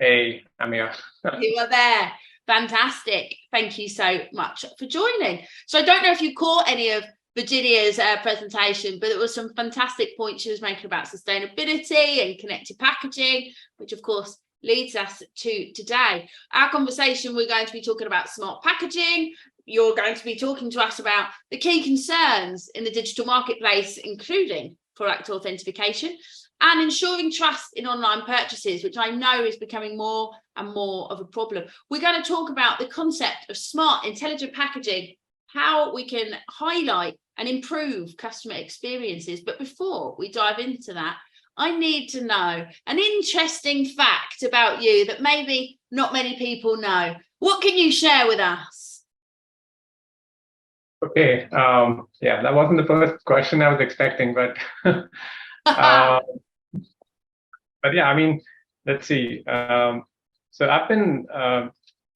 Hey, I'm here. You are there. Fantastic. Thank you so much for joining. So I don't know if you caught any of Virginia's presentation, but it was some fantastic points she was making about sustainability and connected packaging, which of course leads us to today. Our conversation, we're going to be talking about smart packaging. You're going to be talking to us about the key concerns in the digital marketplace, including product authentication and ensuring trust in online purchases, which I know is becoming more and more of a problem. We're going to talk about the concept of smart, intelligent packaging, how we can highlight and improve customer experiences. But before we dive into that, I need to know an interesting fact about you that maybe not many people know. What can you share with us? Okay. Yeah, that wasn't the first question I was expecting, but but yeah, I mean, let's see. So I've been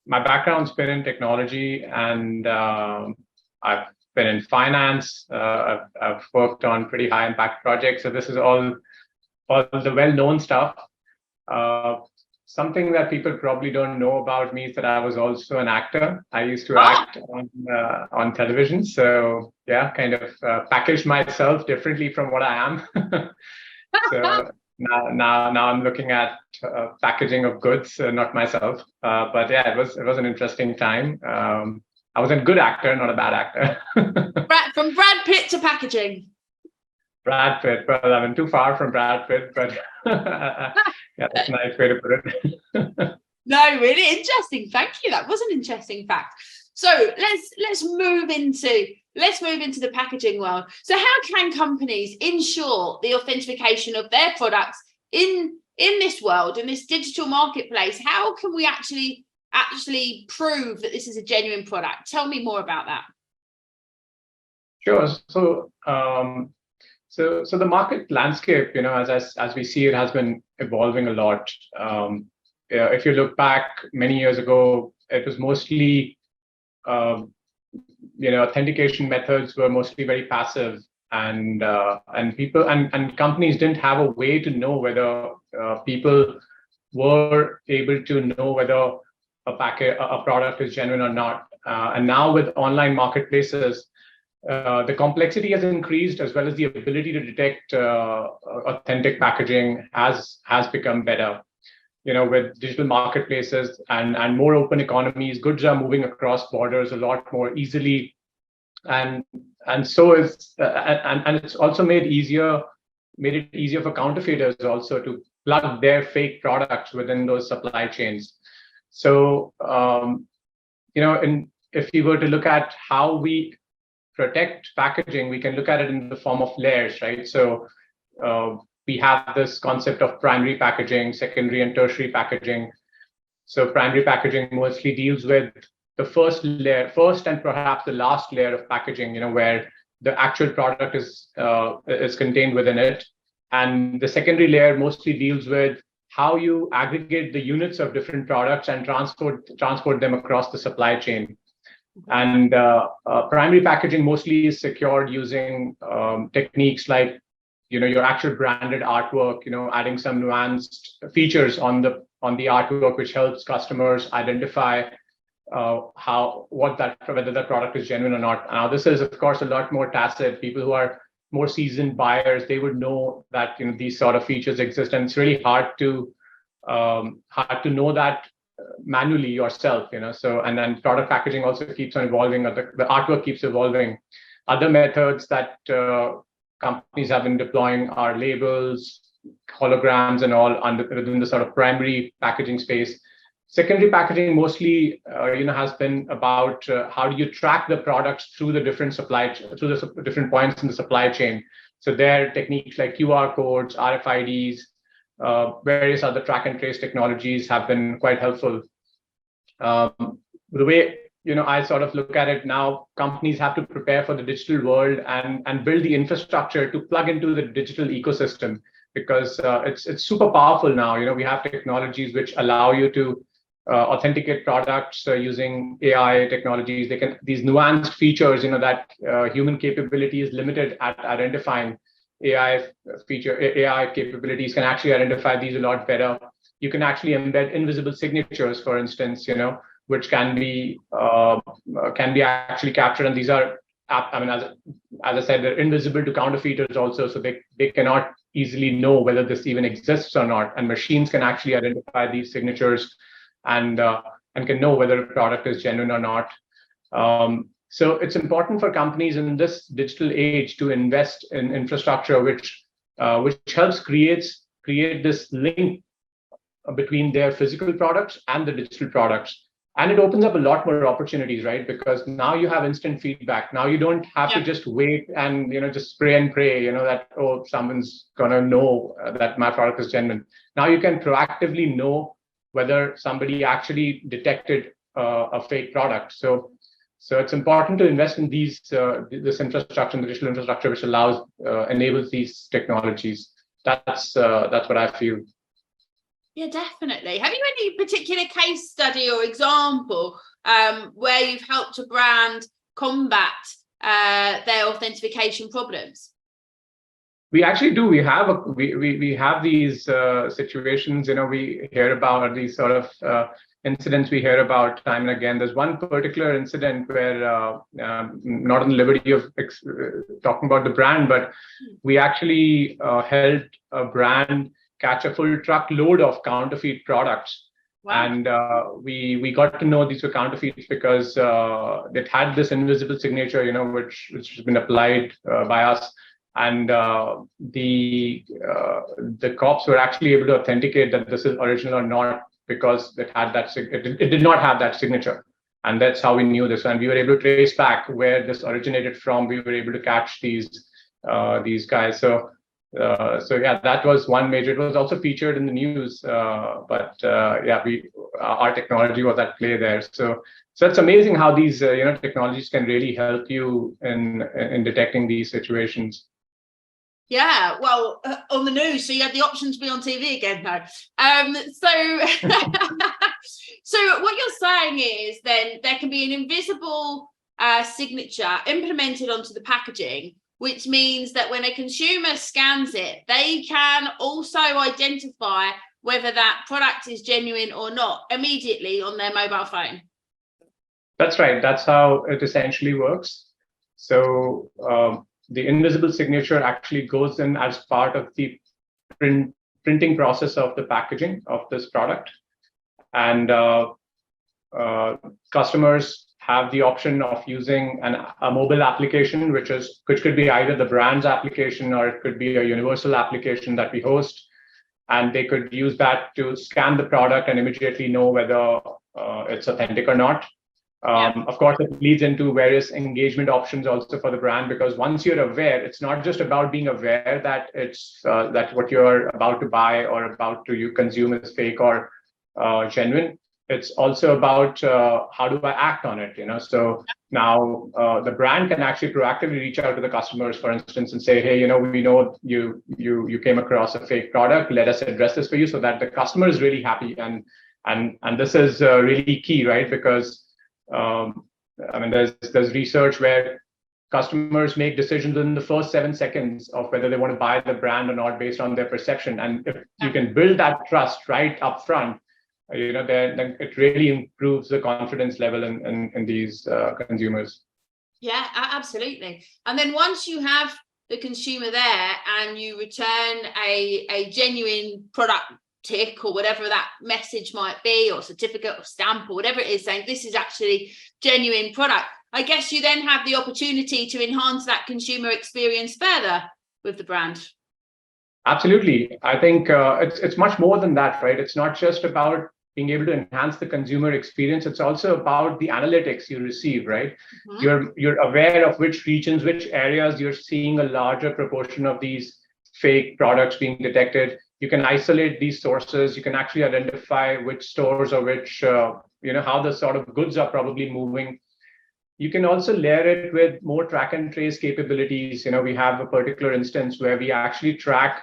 my background's been in technology, and I've been in finance. I've worked on pretty high impact projects. So this is all the well-known stuff. Something that people probably don't know about me is that I was also an actor. I used to act on television. So yeah, kind of packaged myself differently from what I am. So now I'm looking at packaging of goods, not myself. But yeah, it was an interesting time. I was a good actor, not a bad actor. From Brad Pitt to packaging. Brad Pitt. Well, I mean, too far from Brad Pitt, but yeah, that's a nice way to put it. No, really interesting. Thank you. That was an interesting fact. So let's move into the packaging world. So how can companies ensure the authentication of their products in this world, in this digital marketplace? How can we actually prove that this is a genuine product? Tell me more about that. Sure. So the market landscape, as we see it, has been evolving a lot. If you look back many years ago, it was mostly authentication methods were mostly very passive, and people and companies didn't have a way to know whether people were able to know whether a product is genuine or not. And now with online marketplaces, the complexity has increased, as well as the ability to detect authentic packaging has become better. With digital marketplaces and more open economies, goods are moving across borders a lot more easily, and so is and it's also made it easier for counterfeiters also to plug their fake products within those supply chains. So if we were to look at how we protect packaging, we can look at it in the form of layers, right? So we have this concept of primary packaging, secondary and tertiary packaging. So primary packaging mostly deals with the first and perhaps the last layer of packaging, where the actual product is contained within it. And the secondary layer mostly deals with how you aggregate the units of different products and transport them across the supply chain. And primary packaging mostly is secured using techniques like your actual branded artwork, adding some nuanced features on the artwork, which helps customers identify whether that product is genuine or not. Now, this is of course a lot more tacit. People who are more seasoned buyers, they would know that these sort of features exist, and it's really hard to know that manually yourself. So, and then product packaging also keeps on evolving, or the artwork keeps evolving. Other methods that companies have been deploying are labels, holograms, and all within the sort of primary packaging space. Secondary packaging mostly has been about how do you track the products through the different different points in the supply chain. So there are techniques like QR codes, RFIDs, various other track and trace technologies have been quite helpful. The way I sort of look at it now, companies have to prepare for the digital world and build the infrastructure to plug into the digital ecosystem, because it's super powerful now. We have technologies which allow you to authenticate products using AI technologies. These nuanced features, that human capability is limited at identifying. AI capabilities can actually identify these a lot better. you can actually embed invisible signatures, for instance, which can be actually captured. And these are, I mean, as I said, they're invisible to counterfeiters also, so they cannot easily know whether this even exists or not. And machines can actually identify these signatures and can know whether a product is genuine or not. So it's important for companies in this digital age to invest in infrastructure which helps create this link between their physical products and the digital products. And it opens up a lot more opportunities, right? Because now you have instant feedback. Now you don't have to just wait and just spray and pray, that someone's gonna know that my product is genuine. Now you can proactively know whether somebody actually detected a fake product. So it's important to invest in this infrastructure, the digital infrastructure, which enables these technologies. That's what I feel. Yeah, definitely. Have you any particular case study or example where you've helped a brand combat their authentication problems? We actually do. We have these situations. We hear about these sort of incidents. We hear about time and again. There's one particular incident where, not on the liberty of talking about the brand, but we actually helped a brand catch a full truckload of counterfeit products. Wow. And we got to know these were counterfeits because it had this invisible signature, which has been applied by us. And the cops were actually able to authenticate that this is original or not because it had that it did not have that signature. And that's how we knew this. And we were able to trace back where this originated from. We were able to catch these guys. So yeah, that was one major. It was also featured in the news, but our technology was at play there. So it's amazing how these technologies can really help you in detecting these situations. Yeah, well, on the news, so you had the option to be on TV again now. So what you're saying is then there can be an invisible signature implemented onto the packaging, which means that when a consumer scans it, they can also identify whether that product is genuine or not immediately on their mobile phone. That's right. That's how it essentially works. So the invisible signature actually goes in as part of the printing process of the packaging of this product. And customers have the option of using a mobile application, which could be either the brand's application or it could be a universal application that we host. And they could use that to scan the product and immediately know whether it's authentic or not. Of course, it leads into various engagement options also for the brand, because once you're aware, it's not just about being aware that that what you're about to buy or about to consume is fake or genuine. It's also about how do I act on it, So now the brand can actually proactively reach out to the customers, for instance, and say, hey, we know you came across a fake product. Let us address this for you, so that the customer is really happy. And this is really key, right? Because there's research where customers make decisions in the first 7 seconds of whether they want to buy the brand or not based on their perception. And if you can build that trust right up front, then it really improves the confidence level in these consumers. Yeah, absolutely. And then once you have the consumer there and you return a genuine product tick or whatever that message might be, or certificate or stamp or whatever it is, saying this is actually genuine product, I guess you then have the opportunity to enhance that consumer experience further with the brand. Absolutely. I think it's much more than that, right? It's not just about being able to enhance the consumer experience. It's also about the analytics you receive, right? Mm-hmm. You're aware of which regions, which areas you're seeing a larger proportion of these fake products being detected. You can isolate these sources. You can actually identify which stores or which, how the sort of goods are probably moving. You can also layer it with more track and trace capabilities. We have a particular instance where we actually track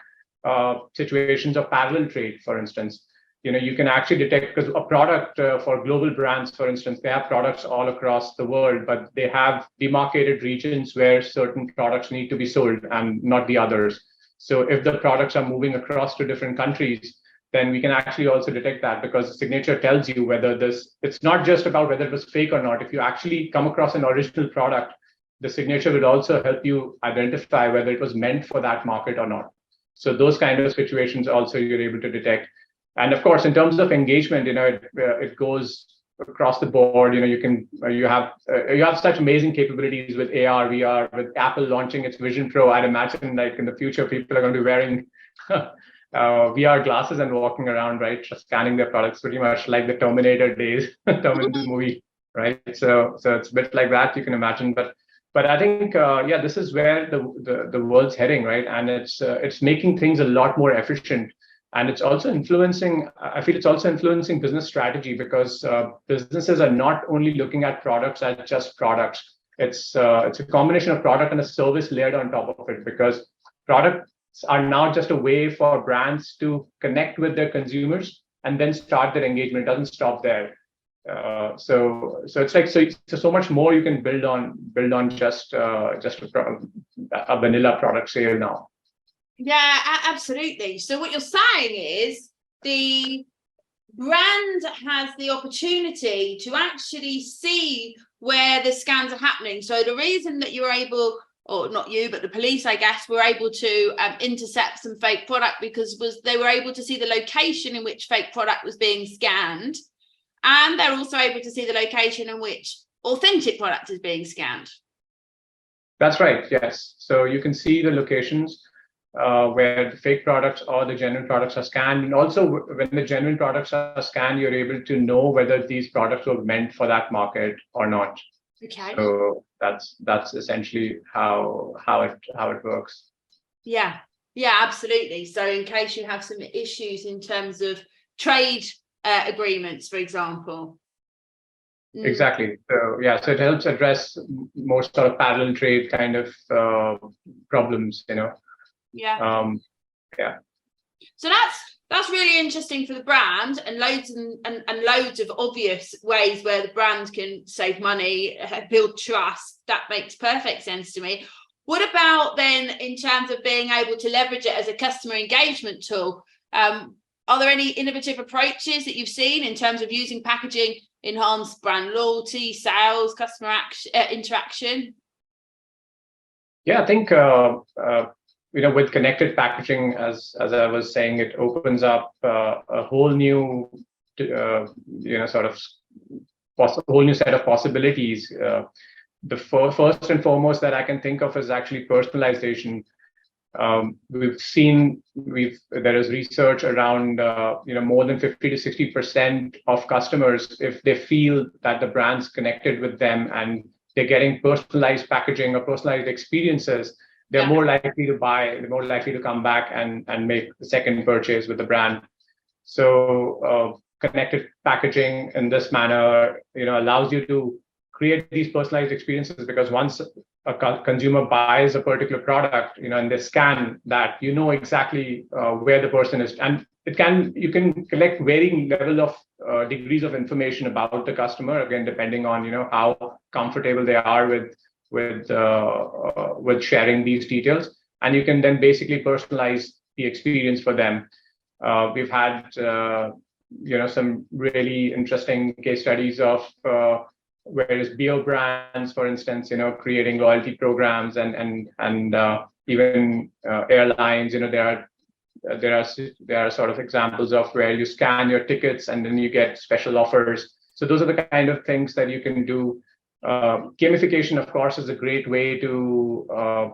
situations of parallel trade, for instance. You can actually detect, because a product for global brands, for instance, they have products all across the world, but they have demarcated regions where certain products need to be sold and not the others. So if the products are moving across to different countries, then we can actually also detect that, because the signature tells you whether it's not just about whether it was fake or not. If you actually come across an original product, the signature would also help you identify whether it was meant for that market or not. So those kind of situations also you're able to detect. And of course, in terms of engagement, it goes across the board. You have such amazing capabilities with AR, VR, with Apple launching its Vision Pro. I'd imagine like in the future, people are going to be wearing VR glasses and walking around, right, just scanning their products, pretty much like the Terminator days, Terminator movie, right? So it's a bit like that, you can imagine. But I think this is where the world's heading, right? And it's making things a lot more efficient. And it's also influencing, I feel it's also influencing business strategy, because businesses are not only looking at products as just products. It's a combination of product and a service layered on top of it, because products are now just a way for brands to connect with their consumers and then start their engagement. It doesn't stop there. So it's like so much more you can build on just a vanilla product sale now. Yeah, absolutely. So what you're saying is the brand has the opportunity to actually see where the scans are happening. So the reason that you're able, or not you, but the police, I guess, were able to intercept some fake product because they were able to see the location in which fake product was being scanned. And they're also able to see the location in which authentic product is being scanned. That's right, yes. So you can see the locations where the fake products or the genuine products are scanned. And also when the genuine products are scanned, you're able to know whether these products were meant for that market or not. Okay. So that's essentially how it works. Yeah, absolutely. So in case you have some issues in terms of trade agreements, for example. Exactly. So it helps address more sort of parallel trade kind of problems, Yeah. So that's really interesting for the brand, and loads of obvious ways where the brand can save money, build trust. That makes perfect sense to me. What about then in terms of being able to leverage it as a customer engagement tool? Are there any innovative approaches that you've seen in terms of using packaging, enhance brand loyalty, sales, customer interaction? Yeah, I think with connected packaging, as I was saying, it opens up a whole new whole new set of possibilities. The first and foremost that I can think of is actually personalization. There is research around more than 50 to 60% of customers, if they feel that the brand's connected with them and they're getting personalized packaging or personalized experiences, they're more likely to buy, they're more likely to come back and make the second purchase with the brand. So connected packaging in this manner, allows you to create these personalized experiences, because once a consumer buys a particular product, and they scan that, exactly where the person is, and you can collect varying level of degrees of information about the customer, again depending on how comfortable they are with sharing these details, and you can then basically personalize the experience for them. We've had some really interesting case studies of whereas beer brands, for instance, creating loyalty programs, and even airlines, there are sort of examples of where you scan your tickets and then you get special offers. So those are the kind of things that you can do. Gamification, of course, is a great way to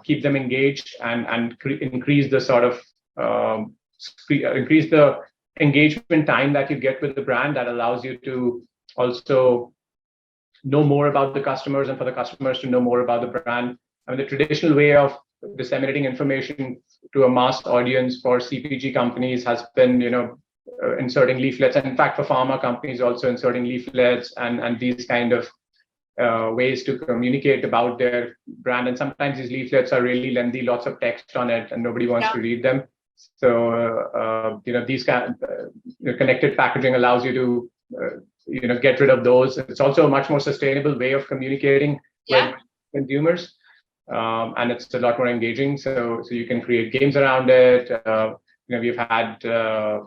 keep them engaged and increase the sort of increase the engagement time that you get with the brand. That allows you to also know more about the customers and for the customers to know more about the brand. I mean, the traditional way of disseminating information to a mass audience for CPG companies has been, inserting leaflets. And in fact, for pharma companies, also inserting leaflets and these kind of ways to communicate about their brand. And sometimes these leaflets are really lengthy, lots of text on it, and nobody wants to read them. So, these kind of connected packaging allows you to get rid of those. It's also a much more sustainable way of communicating with consumers, and it's a lot more engaging. So you can create games around it. we've had a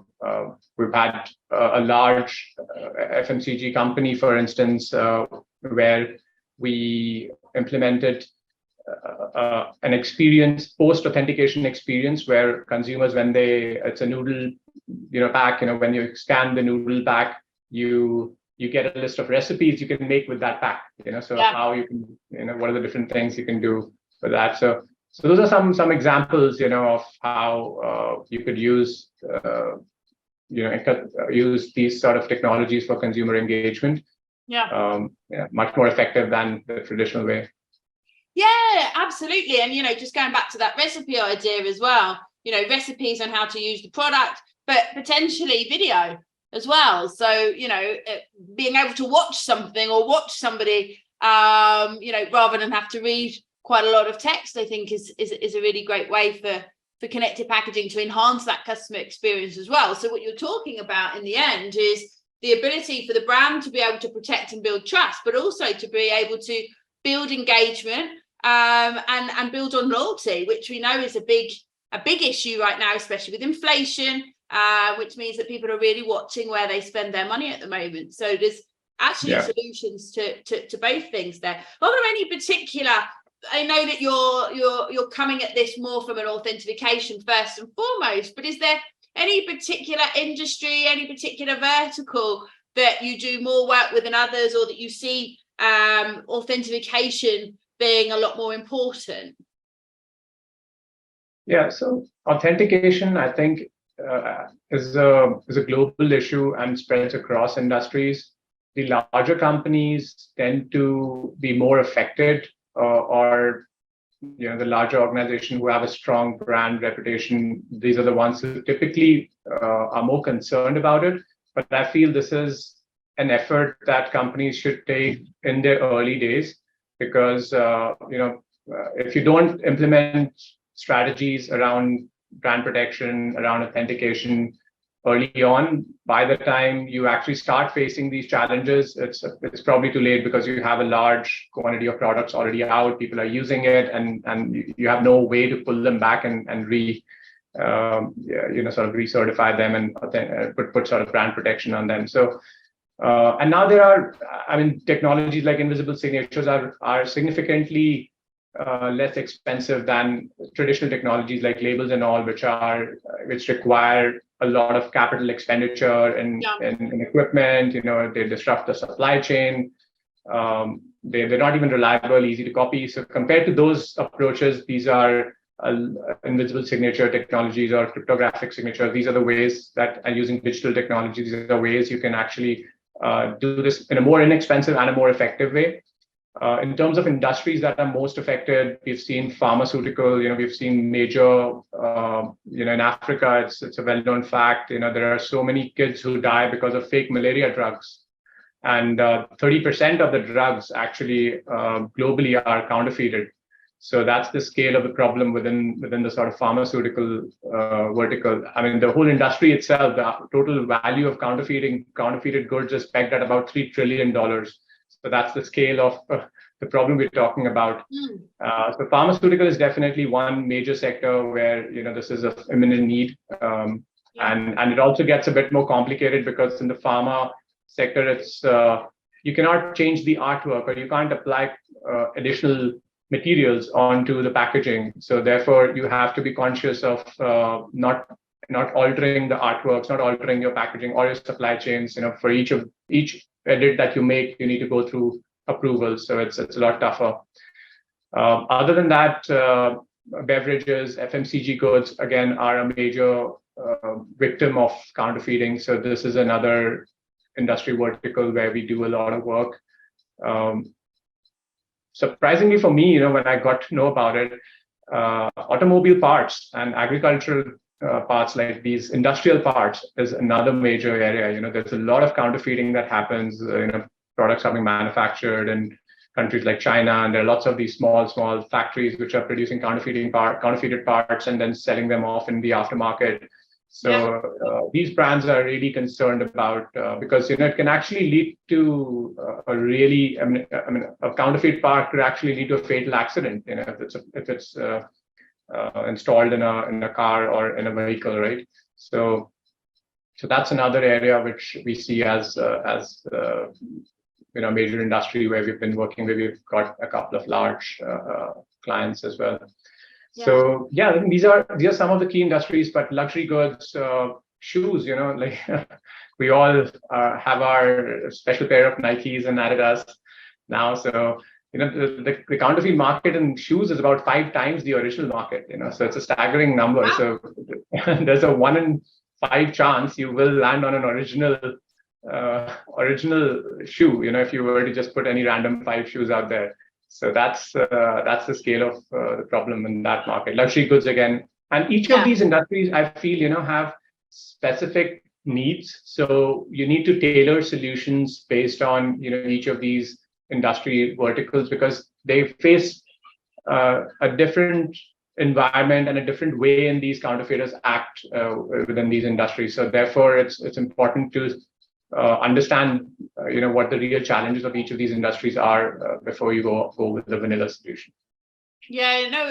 large FMCG company, for instance, where we implemented an experience, post-authentication experience, where consumers, when it's a noodle, pack, when you scan the noodle pack, you get a list of recipes you can make with that pack, so how you can, what are the different things you can do for that. So those are some examples, of how you could use, use these sort of technologies for consumer engagement. Much more effective than the traditional way. Yeah, absolutely. And, just going back to that recipe idea as well, recipes on how to use the product, but potentially video as well. So, being able to watch something or watch somebody, rather than have to read quite a lot of text, I think is a really great way for connected packaging to enhance that customer experience as well. So what you're talking about in the end is the ability for the brand to be able to protect and build trust, but also to be able to build engagement and build on loyalty, which we know is a big issue right now, especially with inflation, which means that people are really watching where they spend their money at the moment. So there's actually solutions to both things there. Are there any particular, I know that you're coming at this more from an authentication first and foremost, but is there any particular industry, any particular vertical that you do more work with than others, or that you see authentication being a lot more important? Yeah, so authentication, I think, is a global issue and spreads across industries. The larger companies tend to be more affected, or the larger organization who have a strong brand reputation. These are the ones who typically are more concerned about it. But I feel this is an effort that companies should take in their early days, because if you don't implement strategies around brand protection, around authentication early on, by the time you actually start facing these challenges, it's probably too late, because you have a large quantity of products already out, people are using it, and you have no way to pull them back and sort of recertify them and put sort of brand protection on them. So and now there are, technologies like invisible signatures are significantly less expensive than traditional technologies like labels and all, which require a lot of capital expenditure in equipment. They disrupt the supply chain. They're not even reliable, easy to copy. So compared to those approaches, these are invisible signature technologies or cryptographic signature. These are the ways that, using digital technology, these are the ways you can actually do this in a more inexpensive and a more effective way. In terms of industries that are most affected, we've seen pharmaceutical. We've seen major. In Africa, it's a well-known fact. There are so many kids who die because of fake malaria drugs, and 30% of the drugs actually globally are counterfeited. So that's the scale of the problem within the sort of pharmaceutical vertical. The whole industry itself, the total value of counterfeited goods is pegged at about $3 trillion. So that's the scale of the problem we're talking about. So pharmaceutical is definitely one major sector where this is an imminent need, and it also gets a bit more complicated, because in the pharma sector, it's you cannot change the artwork, or you can't apply additional materials onto the packaging. So therefore, you have to be conscious of not altering the artworks, not altering your packaging or your supply chains. For each edit that you make, you need to go through approvals. So it's a lot tougher. Other than that, beverages, FMCG goods, again, are a major victim of counterfeiting. So this is another industry vertical where we do a lot of work. Surprisingly for me, when I got to know about it, automobile parts and agricultural parts, like these industrial parts, is another major area. There's a lot of counterfeiting that happens. Products are being manufactured in countries like China, and there are lots of these small factories which are producing counterfeited parts and then selling them off in the aftermarket. So these brands are really concerned about, because it can actually lead to a counterfeit part could actually lead to a fatal accident. If it's installed in a car or in a vehicle, right? So that's another area which we see as major industry where we've been working with. We've got a couple of large clients as well. Yeah. So yeah, I think these are some of the key industries. But luxury goods, shoes, like we all have our special pair of Nikes and Adidas now. So the counterfeit market in shoes is about 5 times the original market. So it's a staggering number. Wow. So there's a 1 in 5 chance you will land on an original shoe. If you were to just put any random 5 shoes out there. So that's the scale of the problem in that market. Luxury goods again, and each of these industries, I feel, have specific needs. So you need to tailor solutions based on each of these industry verticals, because they face a different environment and a different way in these counterfeiters act within these industries. So therefore, it's important to understand what the real challenges of each of these industries are before you go with the vanilla solution. Yeah, no,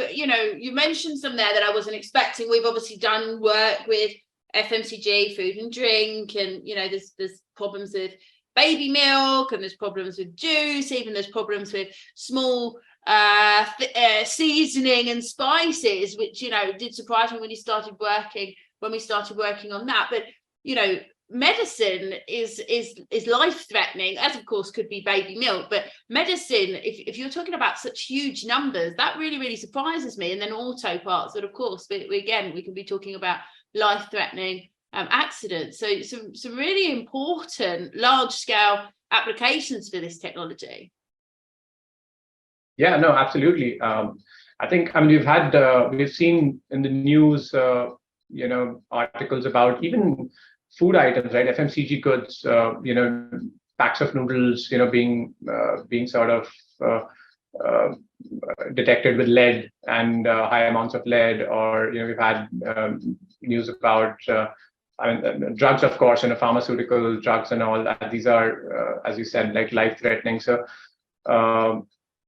you mentioned some there that I wasn't expecting. We've obviously done work with FMCG, food and drink, and there's problems with baby milk, and there's problems with juice, even there's problems with small seasoning and spices, which did surprise me when we started working on that. But medicine is life-threatening, as of course could be baby milk, but medicine, if you're talking about such huge numbers, that really surprises me. And then auto parts, that of course we can be talking about life-threatening accidents. So some really important large-scale applications for this technology. Yeah, no, absolutely. I think we've seen in the news articles about even food items, right? FMCG goods, packs of noodles, being sort of detected with lead and high amounts of lead. Or we've had news about drugs, of course, pharmaceutical drugs and all that. These are, as you said, like life-threatening. So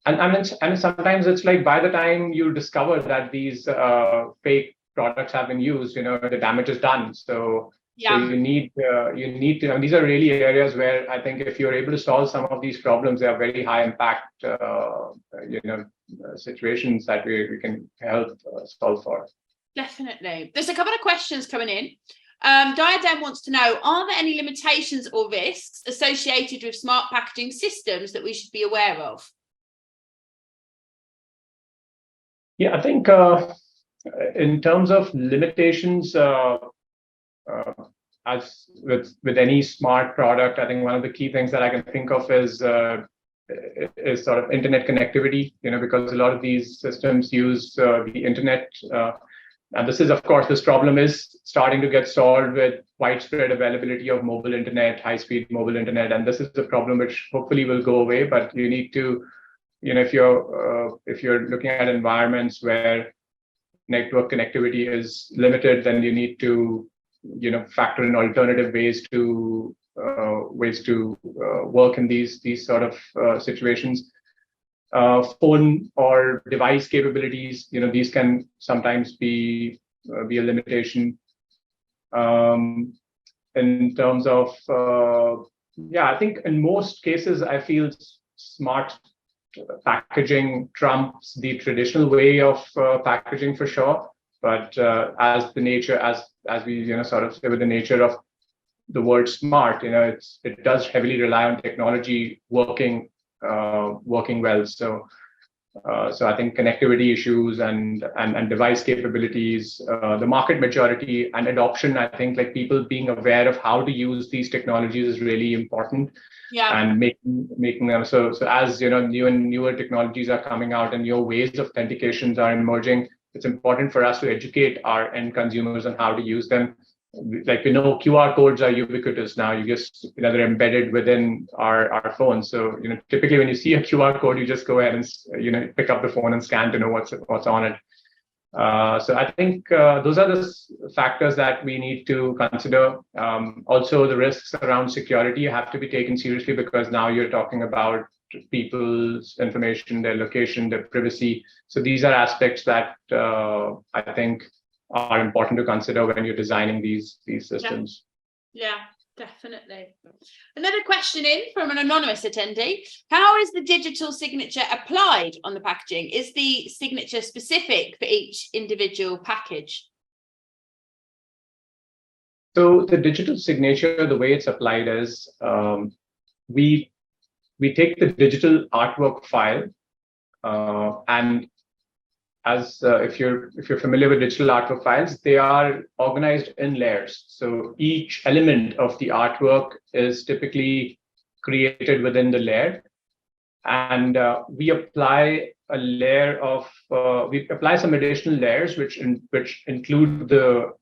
and sometimes it's like by the time you discover that these fake products have been used, the damage is done. So you need to, and these are really areas where I think if you're able to solve some of these problems, they are very high impact, situations that we can help solve for. Definitely. There's a couple of questions coming in. Diadem wants to know, are there any limitations or risks associated with smart packaging systems that we should be aware of? Yeah, I think in terms of limitations, as with any smart product, I think one of the key things that I can think of is sort of internet connectivity, because a lot of these systems use the internet. And this problem is starting to get solved with widespread availability of mobile internet, high-speed mobile internet. And this is a problem which hopefully will go away, but you need to, if you're looking at environments where network connectivity is limited, then you need to factor in alternative ways to work in these sort of situations. Phone or device capabilities, these can sometimes be a limitation. In terms of I think in most cases I feel smart packaging trumps the traditional way of packaging for sure. But as we sort of say, with the nature of the word smart, it does heavily rely on technology working well. So I think connectivity issues and device capabilities, the market maturity and adoption, I think like people being aware of how to use these technologies is really important. Yeah. And making them so as new and newer technologies are coming out and new ways of authentications are emerging, it's important for us to educate our end consumers on how to use them. Like QR codes are ubiquitous now. They're embedded within our phones. So typically when you see a QR code, you just go ahead and pick up the phone and scan to know what's on it. So I think those are the factors that we need to consider. Also, the risks around security have to be taken seriously, because now you're talking about people's information, their location, their privacy. So these are aspects that I think are important to consider when you're designing these systems. Yeah, definitely. Another question in from an anonymous attendee. How is the digital signature applied on the packaging? Is the signature specific for each individual package? So the digital signature, the way it's applied is we take the digital artwork file, and as if you're familiar with digital artwork files, they are organized in layers. So each element of the artwork is typically created within the layer, and we apply a layer of we apply some additional layers which include the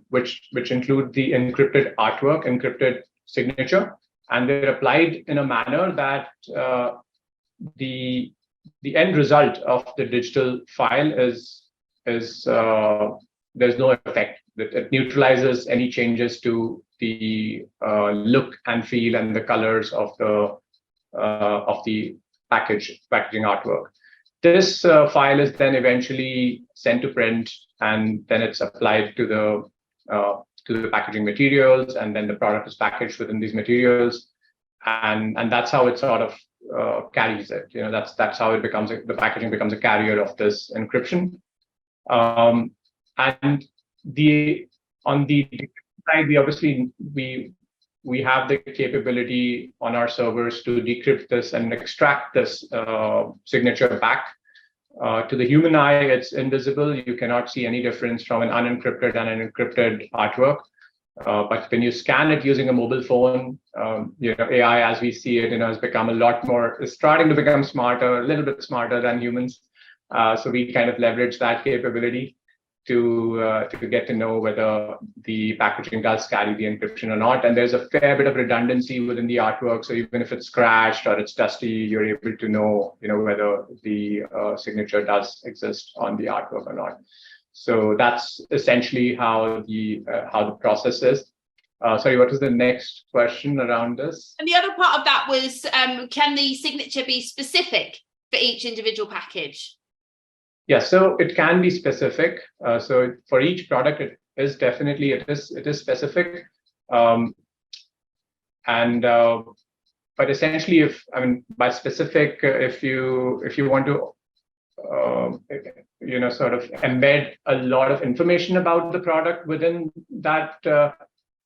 which include the encrypted artwork, encrypted signature, and they're applied in a manner that the end result of the digital file is there's no effect. It neutralizes any changes to the look and feel and the colors of the packaging artwork. This file is then eventually sent to print, and then it's applied to the packaging materials, and then the product is packaged within these materials, and that's how it sort of carries it. That's how it becomes the packaging becomes a carrier of this encryption. And on the side, we have the capability on our servers to decrypt this and extract this signature back. To the human eye, it's invisible. You cannot see any difference from an unencrypted and an encrypted artwork. But when you scan it using a mobile phone, AI as we see it, has become is starting to become smarter, a little bit smarter than humans. So we kind of leverage that capability to get to know whether the packaging does carry the encryption or not. And there's a fair bit of redundancy within the artwork. So even if it's scratched or it's dusty, you're able to know, whether the signature does exist on the artwork or not. So that's essentially how the process is. Sorry, what was the next question around this? And the other part of that was, can the signature be specific for each individual package? Yeah, so it can be specific. So for each product, it is specific. But essentially, by specific, if you want to sort of embed a lot of information about the product within that,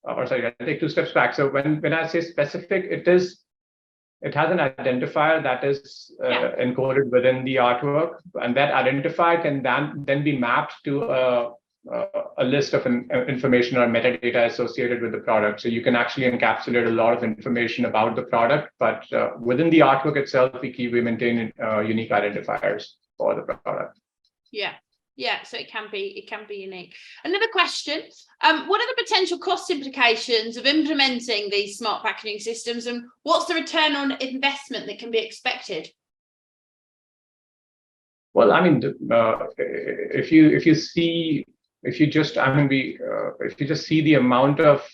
I'll take two steps back. So when I say specific, it has an identifier that is encoded within the artwork, and that identifier can then be mapped to a list of information or metadata associated with the product. So you can actually encapsulate a lot of information about the product, but within the artwork itself, we maintain unique identifiers for the product. Yeah, so it can be unique. Another question: what are the potential cost implications of implementing these smart packaging systems, and what's the return on investment that can be expected? Well, if you just see the amount of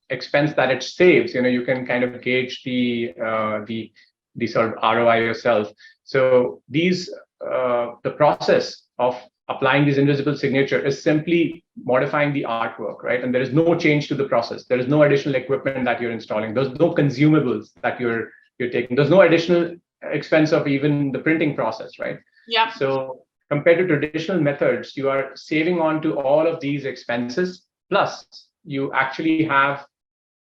expense that it saves, you can kind of gauge the sort of ROI yourself. So the process of applying this invisible signature is simply modifying the artwork, right? And there is no change to the process. There is no additional equipment that you're installing. There's no consumables that you're taking. There's no additional expense of even the printing process, right? Yeah. So compared to traditional methods, you are saving on to all of these expenses. Plus, you actually have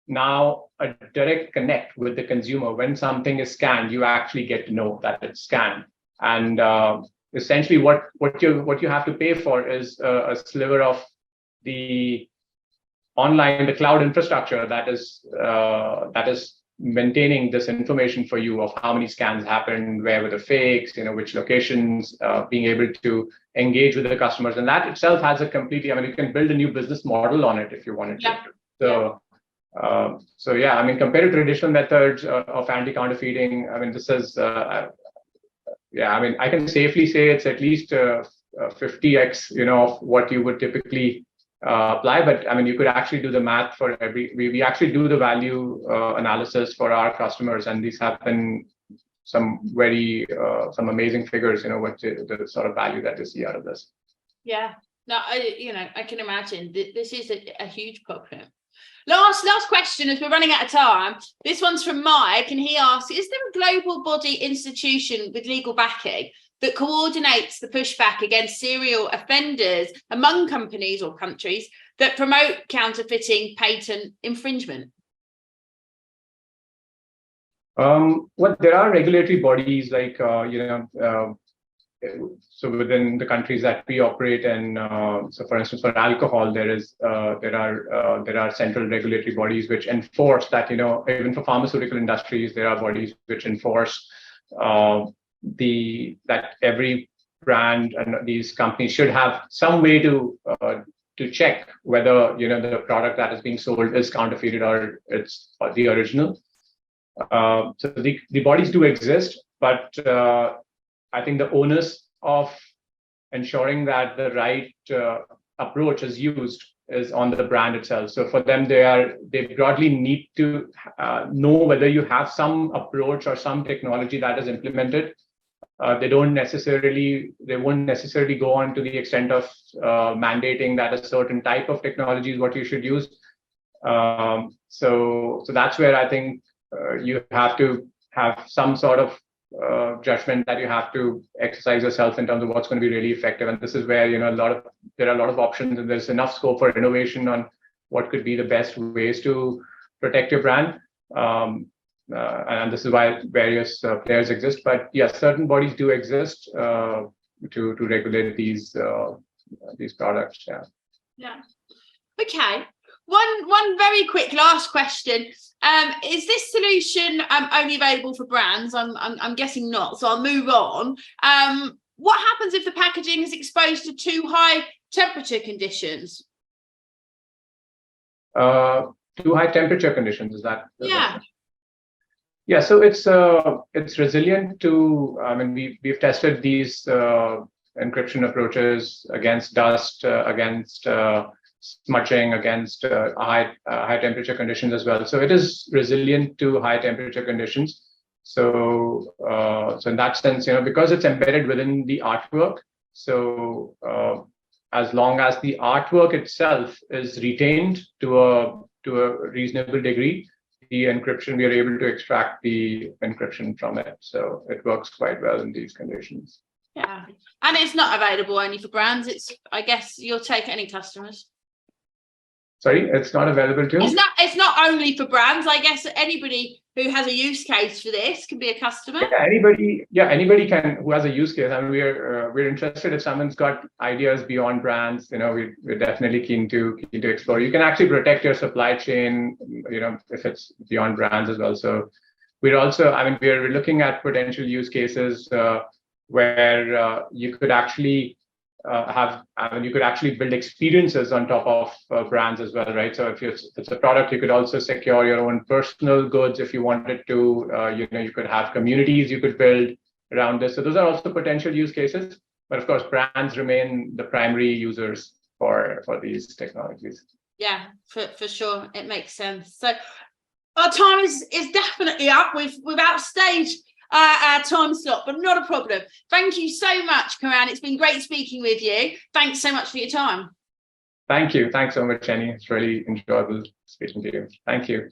now a direct connect with the consumer. When something is scanned, you actually get to know that it's scanned. And essentially, what you have to pay for is a sliver of the cloud infrastructure that is maintaining this information for you of how many scans happened, where were the fakes, which locations, being able to engage with the customers, and that itself has a completely. You can build a new business model on it if you wanted to. Compared to traditional methods of anti-counterfeiting, this is. I can safely say it's at least 50x, of what you would typically apply. But you could actually do the math for we actually do the value analysis for our customers, and these happen some some amazing figures, what the sort of value that they see out of this. Yeah, no, I can imagine this is a huge problem. Last question, as we're running out of time. This one's from Mike, and he asks, is there a global body institution with legal backing that coordinates the pushback against serial offenders among companies or countries that promote counterfeiting patent infringement? Well, there are regulatory bodies like, so within the countries that we operate in, so for instance, for alcohol, there are central regulatory bodies which enforce that, even for pharmaceutical industries, there are bodies which enforce that every brand and these companies should have some way to check whether, the product that is being sold is counterfeited or it's the original. So the bodies do exist, but I think the onus of ensuring that the right approach is used is on the brand itself. So for them, they broadly need to know whether you have some approach or some technology that is implemented. They won't necessarily go on to the extent of mandating that a certain type of technology is what you should use. So that's where I think you have to have some sort of judgment that you have to exercise yourself in terms of what's going to be really effective. And this is where, there are a lot of options, and there's enough scope for innovation on what could be the best ways to protect your brand. And this is why various players exist. But yes, certain bodies do exist to regulate these products. Yeah. Yeah. Okay. One very quick last question. Is this solution only available for brands? I'm guessing not, so I'll move on. What happens if the packaging is exposed to too high temperature conditions? Too high temperature conditions, is that? Yeah. Yeah, so it's resilient to. I mean, we've tested these encryption approaches against dust, against smudging, against high temperature conditions as well. So it is resilient to high temperature conditions. So in that sense, because it's embedded within the artwork, so as long as the artwork itself is retained to a reasonable degree, the encryption, we are able to extract the encryption from it. So it works quite well in these conditions. Yeah, and it's not available only for brands. I guess you'll take any customers. Sorry, it's not available to? It's not only for brands. I guess anybody who has a use case for this can be a customer. Yeah, anybody can who has a use case. I mean, we're interested if someone's got ideas beyond brands. We're definitely keen to explore. You can actually protect your supply chain, if it's beyond brands as well. So we're also, we're looking at potential use cases where you could actually you could actually build experiences on top of brands as well, right? So if it's a product, you could also secure your own personal goods if you wanted to. You could have communities you could build around this. So those are also potential use cases. But of course, brands remain the primary users for these technologies. Yeah, for sure, it makes sense. So our time is definitely up. We've outstaged our time slot, but not a problem. Thank you so much, Karan. It's been great speaking with you. Thanks so much for your time. Thank you. Thanks so much, Jenny. It's really enjoyable speaking to you. Thank you.